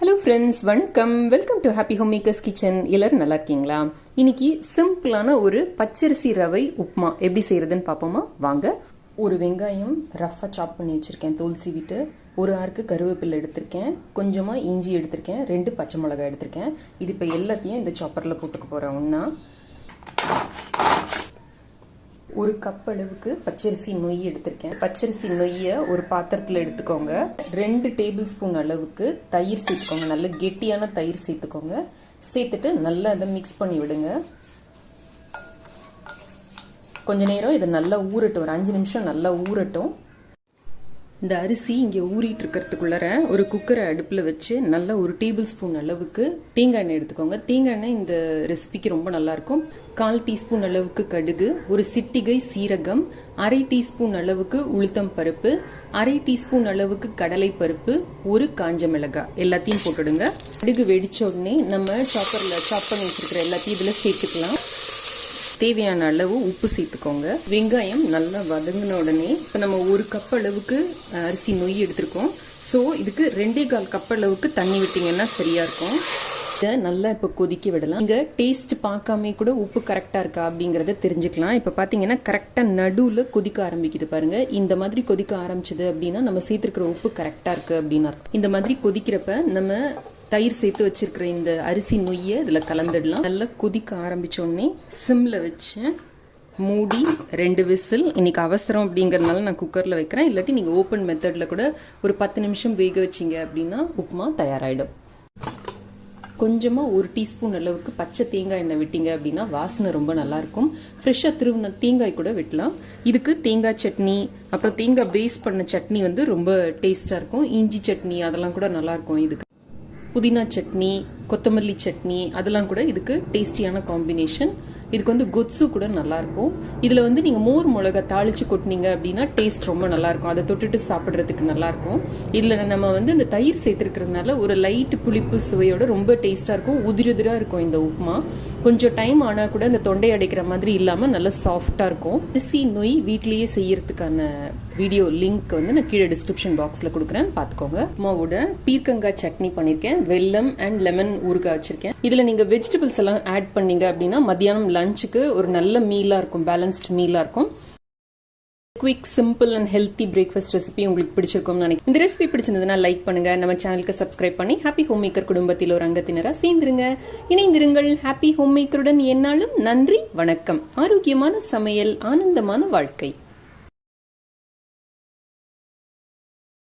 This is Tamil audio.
Hello friends, வணக்கம். Welcome to happy home makers kitchen. எல்லாரும் நல்லா இருக்கீங்களா? இன்னைக்கு சிம்பிளான ஒரு பச்சரிசி ரவை உப்புமா எப்படி செய்யறதுன்னு பார்ப்போமா? வாங்க. ஒரு வெங்காயம் ரஃபா சாப் பண்ணி வச்சிருக்கேன், தோல் சீவிட்டு. ஒரு ஆறுக்கு கருவேப்பிலை எடுத்திருக்கேன், கொஞ்சமாக இஞ்சி எடுத்திருக்கேன், 2 பச்சை மிளகாய் எடுத்திருக்கேன். இது இப்போ எல்லாத்தையும் இந்த சாப்பரில் போட்டுக்க போகிறேன். ஒன்றா ஒரு கப் அளவுக்கு பச்சரிசி நொய் எடுத்திருக்கேன். பச்சரிசி நொய்யை ஒரு பாத்திரத்தில் எடுத்துக்கோங்க. 2 டேபிள் ஸ்பூன் அளவுக்கு தயிர் சேர்த்துக்கோங்க. நல்ல கெட்டியான தயிர் சேர்த்துக்கோங்க. சேர்த்துட்டு நல்லா அதை மிக்ஸ் பண்ணி விடுங்க. கொஞ்ச நேரம் இதை நல்லா ஊறட்டும், ஒரு 5 நிமிஷம் நல்லா ஊறட்டும். இந்த அரிசி இங்கே ஊறிட்டு இருக்கிறதுக்குள்ளார ஒரு குக்கரை அடுப்பில் வச்சு நல்லா ஒரு டேபிள் ஸ்பூன் அளவுக்கு தேங்காய் எண்ணெய் எடுத்துக்கோங்க. தேங்காய் எண்ணெய் இந்த ரெசிபிக்கு ரொம்ப நல்லாயிருக்கும். 1/4 டீஸ்பூன் அளவுக்கு கடுகு, ஒரு சிட்டிகை சீரகம், 1/2 டீஸ்பூன் அளவுக்கு உளுத்தம் பருப்பு, 1/2 டீஸ்பூன் அளவுக்கு கடலை பருப்பு, ஒரு காஞ்ச மிளகாய் எல்லாத்தையும் போட்டுடுங்க. கடுகு வெடிச்ச உடனே நம்ம சாப்பரில் சாப் பண்ணி வச்சுருக்கிற எல்லாத்தையும் இதில் சேர்த்துக்கலாம். தேவையான அளவு உப்பு சேர்த்துக்கோங்க. வெங்காயம் நல்லா வதங்கின உடனே இப்போ நம்ம ஒரு கப் அளவுக்கு அரிசி நொய் எடுத்திருக்கோம். ஸோ இதுக்கு 2.25 கப் அளவுக்கு தண்ணி விட்டிங்கன்னா சரியாக இருக்கும். இதை நல்லா இப்போ கொதிக்க விடலாம். இங்கே டேஸ்ட் பார்க்காம கூட உப்பு கரெக்டாக இருக்கா அப்படிங்கிறத தெரிஞ்சுக்கலாம். இப்போ பார்த்தீங்கன்னா கரெக்டாக நடுவில் கொதிக்க ஆரம்பிக்குது பாருங்கள். இந்த மாதிரி கொதிக்க ஆரம்பிச்சது அப்படின்னா நம்ம சேர்த்துருக்கிற உப்பு கரெக்டாக இருக்குது அப்படின்னு அர்த்தம். இந்த மாதிரி கொதிக்கிறப்ப நம்ம தயிர் சேர்த்து வச்சிருக்கிற இந்த அரிசி நொய்யை இதில் கலந்துடலாம். நல்லா கொதிக்க ஆரம்பித்தோடனே சிம்மில் வச்சு மூடி 2 விசில். இன்றைக்கி அவசரம் அப்படிங்கிறதுனால நான் குக்கரில் வைக்கிறேன். இல்லாட்டி நீங்கள் ஓப்பன் மெத்தடில் கூட ஒரு 10 நிமிஷம் வேக வச்சிங்க அப்படின்னா உப்புமா தயாராகிடும். கொஞ்சமாக 1 டீஸ்பூன் அளவுக்கு பச்சை தேங்காய் எண்ணெய் விட்டிங்க அப்படின்னா வாசனை ரொம்ப நல்லாயிருக்கும். ஃப்ரெஷ்ஷாக திருவின தேங்காய் கூட விட்டலாம். இதுக்கு தேங்காய் சட்னி, அப்புறம் தேங்காய் பேஸ்ட் பண்ண சட்னி ரொம்ப டேஸ்ட்டாக இருக்கும். இஞ்சி சட்னி அதெல்லாம் கூட நல்லாயிருக்கும். இதுக்கு புதினா சட்னி, கொத்தமல்லி சட்னி அதெல்லாம் கூட இதுக்கு டேஸ்டியான காம்பினேஷன். இதுக்கு கொத்சு கூட நல்லாயிருக்கும். இதில் நீங்கள் மோர் மிளகா தாளித்து கொட்டினீங்க அப்படின்னா டேஸ்ட் ரொம்ப நல்லாயிருக்கும். அதை தொட்டுட்டு சாப்பிட்றதுக்கு நல்லாயிருக்கும். இதில் நம்ம இந்த தயிர் சேர்த்துருக்கிறதுனால ஒரு லைட் புளிப்பு சுவையோட ரொம்ப டேஸ்ட்டாக இருக்கும். உதிராக இருக்கும் இந்த உப்புமா. கொஞ்சம் டைம் ஆனால் கூட இந்த தொண்டை அடைக்கிற மாதிரி இல்லாமல் நல்லா சாஃப்டாக இருக்கும். அரிசி நொய் வீட்லேயே செய்யறதுக்கான வீடியோ லிங்க் நான் கீழே டிஸ்கிரிப்ஷன் பாக்ஸில் கொடுக்குறேன், பார்த்துக்கோங்க. உப்புமாவோட பீர்க்கங்காய் சட்னி பண்ணியிருக்கேன். வெல்லம் அண்ட் லெமன் ஊறுகாய் வச்சுருக்கேன். இதில் நீங்கள் வெஜிடபிள்ஸ் எல்லாம் ஆட் பண்ணீங்க அப்படின்னா மத்தியானம் லஞ்சுக்கு ஒரு நல்ல மீலாக இருக்கும், பேலன்ஸ்ட் மீலாக இருக்கும். Quick, simple and healthy breakfast recipe உங்களுக்கு பிடிச்சிருக்கும்னு நினைக்கிறேன். இந்த ரெசிபி பிடிச்சிருந்ததுன்னா லைக் பண்ணுங்க, நம்ம சேனலுக்கு சப்ஸ்கிரைப் பண்ணி ஹாப்பி ஹோம் மேக்கர் குடும்பத்தில் ஒரு அங்கத்தினராக சேர்ந்துருங்க. இணைந்திருங்கள். ஹாப்பி ஹோம் மேக்கருடன் என்னாலும். நன்றி, வணக்கம். ஆரோக்கியமான சமையல், ஆனந்தமான வாழ்க்கை.